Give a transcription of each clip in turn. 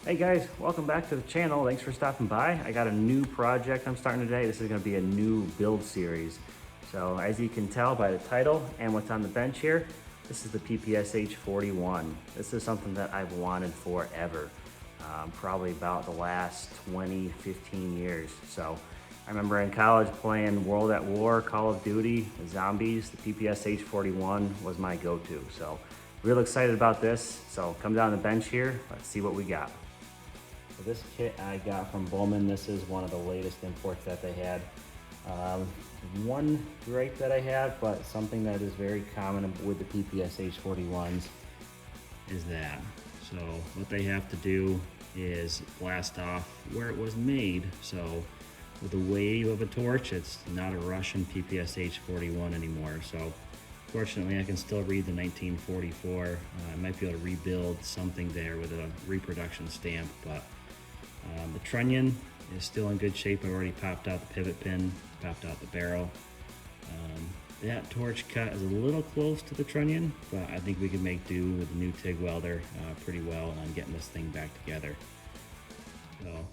Hey guys, welcome back to the channel. Thanks for stopping by. I got a new project I'm starting today. This is going to be a new build series. So as you can tell by the title and what's on the bench here, this is the PPSh41. This is something that I've wanted forever, probably about the last 20, 15 years. So I remember in college playing World at War, Call of Duty, Zombies. The PPSh41 was my go-to. So real excited about this. So come down the bench here. Let's see what we got. So this kit I got from Bowman. This is one of the latest imports that they had. One gripe that I have, but something that is very common with the PPSh41s is that. So what they have to do is blast off where it was made. So with the wave of a torch, it's not a Russian PPSh41 anymore. So fortunately, I can still read the 1944. I might be able to rebuild something there with a reproduction stamp, but the trunnion is still in good shape. I've already popped out the pivot pin, popped out the barrel. That torch cut is a little close to the trunnion, but I think we can make do with the new TIG welder pretty well on getting this thing back together. So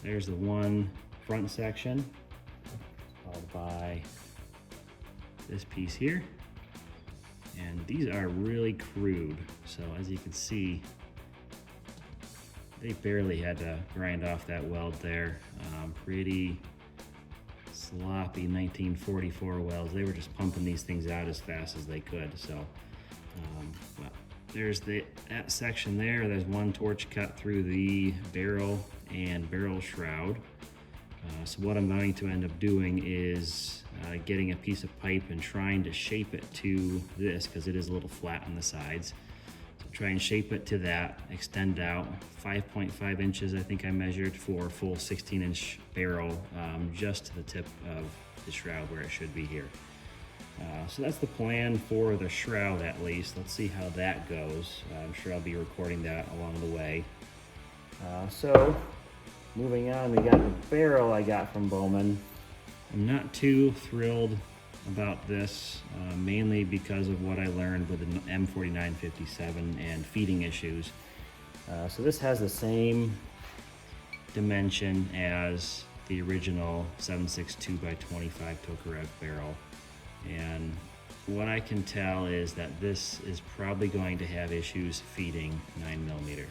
there's the one front section, followed by this piece here. And these are really crude. So as you can see, they barely had to grind off that weld there. Pretty sloppy 1944 welds. They were just pumping these things out as fast as they could. So well, there's that section there. There's one torch cut through the barrel and barrel shroud. So what I'm going to end up doing is getting a piece of pipe and trying to shape it to this, because it is a little flat on the sides. So try and shape it to that, extend out 5.5 inches, I think I measured, for a full 16-inch barrel, just to the tip of the shroud where it should be here. So that's the plan for the shroud, at least. Let's see how that goes. I'm sure I'll be recording that along the way. So moving on, we got the barrel I got from Bowman. I'm not too thrilled about this, mainly because of what I learned with the M4957 and feeding issues. So this has the same dimension as the original 7.62 by 25 Tokarev barrel. And what I can tell is that this is probably going to have issues feeding 9mm.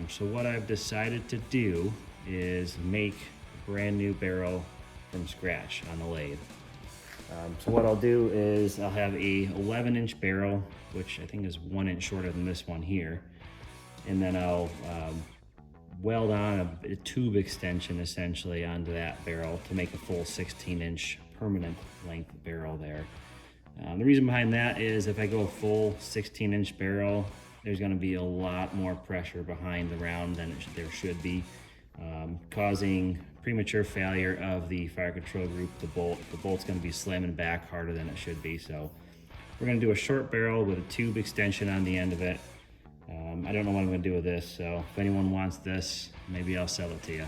So what I've decided to do is make a brand new barrel from scratch on the lathe. So what I'll do is I'll have a 11-inch barrel, which I think is 1 inch shorter than this one here. And then I'll weld on a tube extension essentially onto that barrel to make a full 16-inch permanent length barrel there. The reason behind that is if I go full 16-inch barrel, there's going to be a lot more pressure behind the round than there should be, causing premature failure of the fire control group, the bolt. The bolt's going to be slamming back harder than it should be. So we're going to do a short barrel with a tube extension on the end of it. I don't know what I'm going to do with this, so if anyone wants this, maybe I'll sell it to you.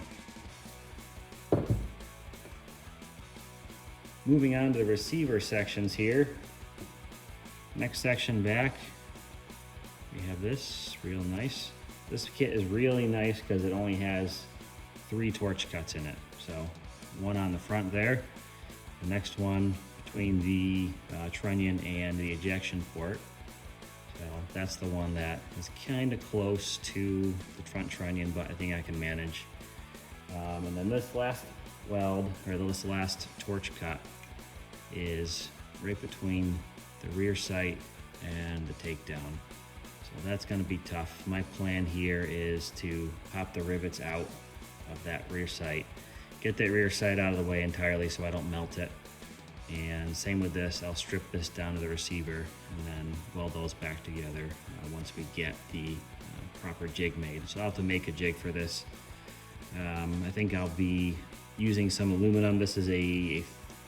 Moving on to the receiver sections here. Next section back, we have this, real nice. This kit is really nice because it only has 3 torch cuts in it. So one on the front there, the next one between the trunnion and the ejection port. So that's the one that is kind of close to the front trunnion, but I think I can manage. And then this last weld, or this last torch cut, is right between the rear sight and the takedown. So that's going to be tough. My plan here is to pop the rivets out of that rear sight, get that rear sight out of the way entirely so I don't melt it. And same with this, I'll strip this down to the receiver and then weld those back together once we get the proper jig made. So I'll have to make a jig for this. I think I'll be using some aluminum. This is a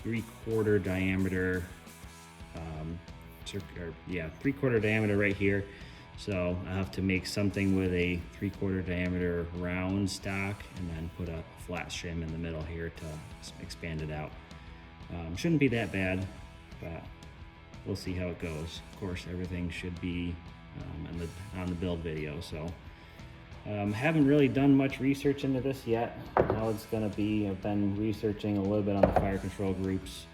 3/4 diameter, 3/4 diameter right here. So I have to make something with a 3/4 diameter round stock and then put a flat shim in the middle here to expand it out. Shouldn't be that bad, but we'll see how it goes. Of course, everything should be on the build video. So Haven't really done much research into this yet. How it's going to be, I've been researching a little bit on the fire control groups.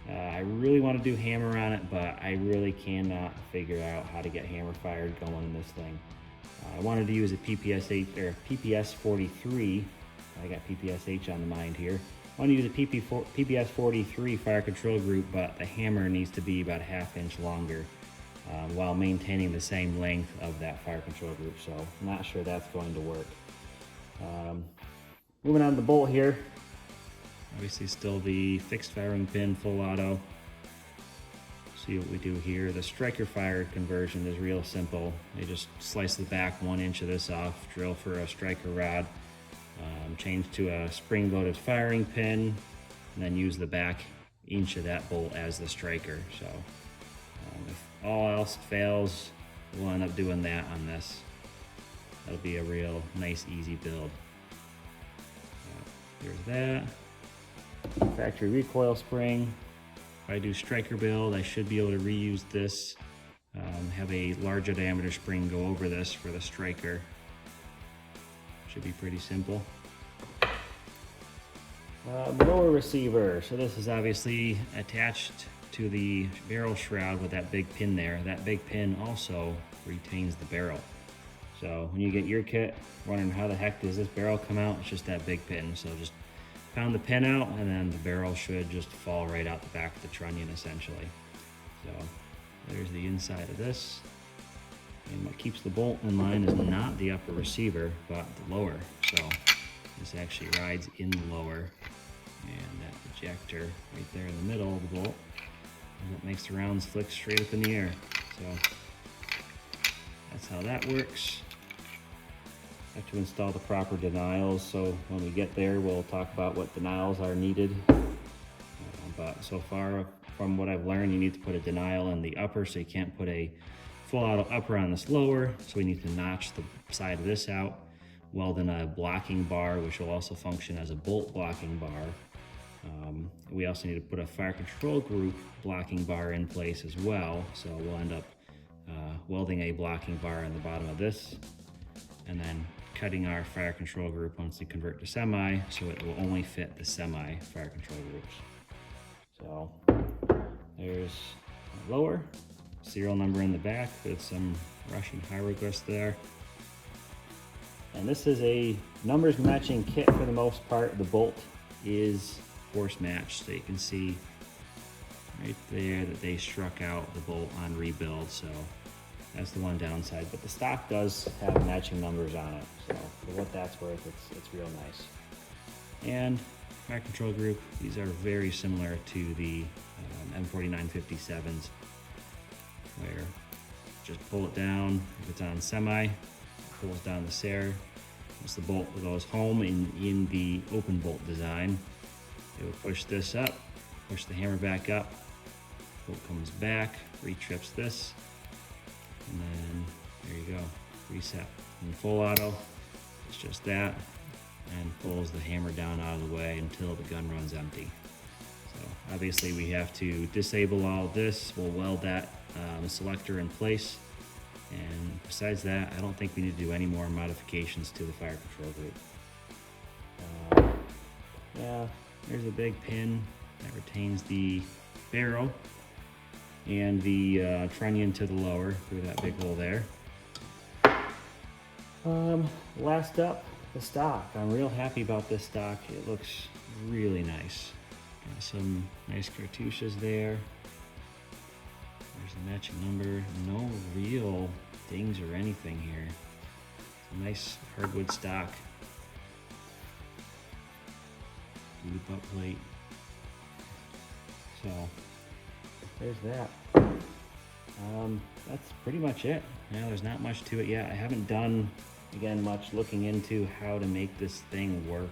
I really want to do hammer on it, but I really cannot figure out how to get hammer fired going in this thing. I wanted to use a PPSh or PPS43. I got PPSh on the mind here. I want to use a PPS43 fire control group, but the hammer needs to be about a ½ inch longer while maintaining the same length of that fire control group. So I'm not sure that's going to work. Moving on to the bolt here. Obviously still the fixed firing pin, full auto. See what we do here. The striker fire conversion is real simple. You just slice the back 1 inch of this off, drill for a striker rod, change to a spring-loaded firing pin, and then use the back inch of that bolt as the striker. So if all else fails, we'll end up doing that on this. That'll be a real nice, easy build. There's that. Factory recoil spring. If I do striker build, I should be able to reuse this. Have a larger diameter spring go over this for the striker. Should be pretty simple. Lower receiver. So this is obviously attached to the barrel shroud with that big pin there. That big pin also retains the barrel. So when you get your kit, wondering how the heck does this barrel come out, it's just that big pin. So just pound the pin out, and then the barrel should just fall right out the back of the trunnion essentially. So there's the inside of this. And what keeps the bolt in line is not the upper receiver, but the lower. So this actually rides in the lower, and that ejector right there in the middle of the bolt is what makes the rounds flick straight up in the air. So that's how that works. Have to install the proper denials, so when we get there we'll talk about what denials are needed. But so far from what I've learned, you need to put a denial in the upper, so you can't put a full auto upper on this lower. So we need to notch the side of this out, weld in a blocking bar, which will also function as a bolt blocking bar. We also need to put a fire control group blocking bar in place as well, so we'll end up welding a blocking bar in the bottom of this, and then cutting our fire control group once we convert to semi, so it will only fit the semi fire control groups. So there's a lower, serial number in the back with some Russian hieroglyphs there. And this is a numbers matching kit for the most part. The bolt is force matched, so you can see right there that they struck out the bolt on rebuild, so that's the one downside. But the stock does have matching numbers on it, so for what that's worth, it's real nice. And fire control group, these are very similar to the M4957s, where just pull it down. If it's on semi, pulls down the serre. Once the bolt goes home in the open bolt design, it will push this up, push the hammer back up, bolt comes back, re-trips this, and then there you go, reset. In full auto, it's just that, and pulls the hammer down out of the way until the gun runs empty. So obviously we have to disable all of this. We'll weld that selector in place. And besides that, I don't think we need to do any more modifications to the fire control group. Yeah, there's a big pin that retains the barrel and the trunnion to the lower through that big hole there. Last up, the stock. I'm real happy about this stock. It looks really nice. Got some nice cartouches there. There's the matching number. No real dings or anything here. It's a nice hardwood stock. Blue butt plate. So there's that. That's pretty much it. Yeah, there's not much to it yet. I haven't done, again, much looking into how to make this thing work.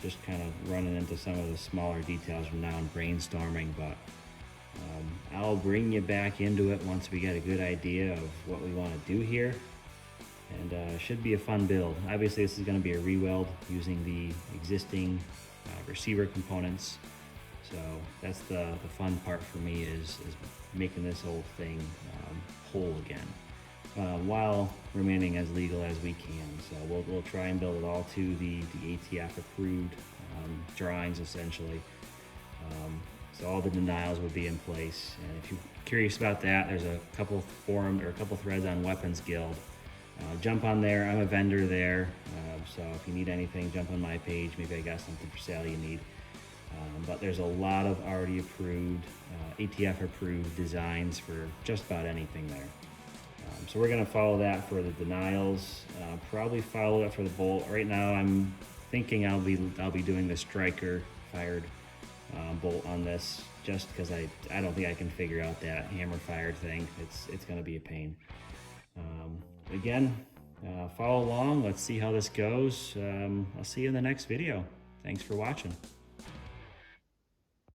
Just kind of running into some of the smaller details from now and brainstorming, but I'll bring you back into it once we get a good idea of what we want to do here. And it should be a fun build. Obviously this is going to be a Reweld using the existing receiver components. So that's the fun part for me is making this whole thing whole again. while remaining as legal as we can. So we'll try and build it all to the ATF approved drawings essentially. So all the denials would be in place. And if you're curious about that, there's a couple threads on Weapons Guild. Jump on there. I'm a vendor there. So if you need anything, jump on my page. Maybe I got something for sale you need. But there's a lot of already approved, ATF approved designs for just about anything there. So we're gonna follow that for the denials, probably follow it for the bolt. Right now I'm thinking I'll be doing the striker fired bolt on this, just because I don't think I can figure out that hammer fired thing. It's gonna be a pain. Again, follow along, let's see how this goes. I'll see you in the next video. Thanks for watching.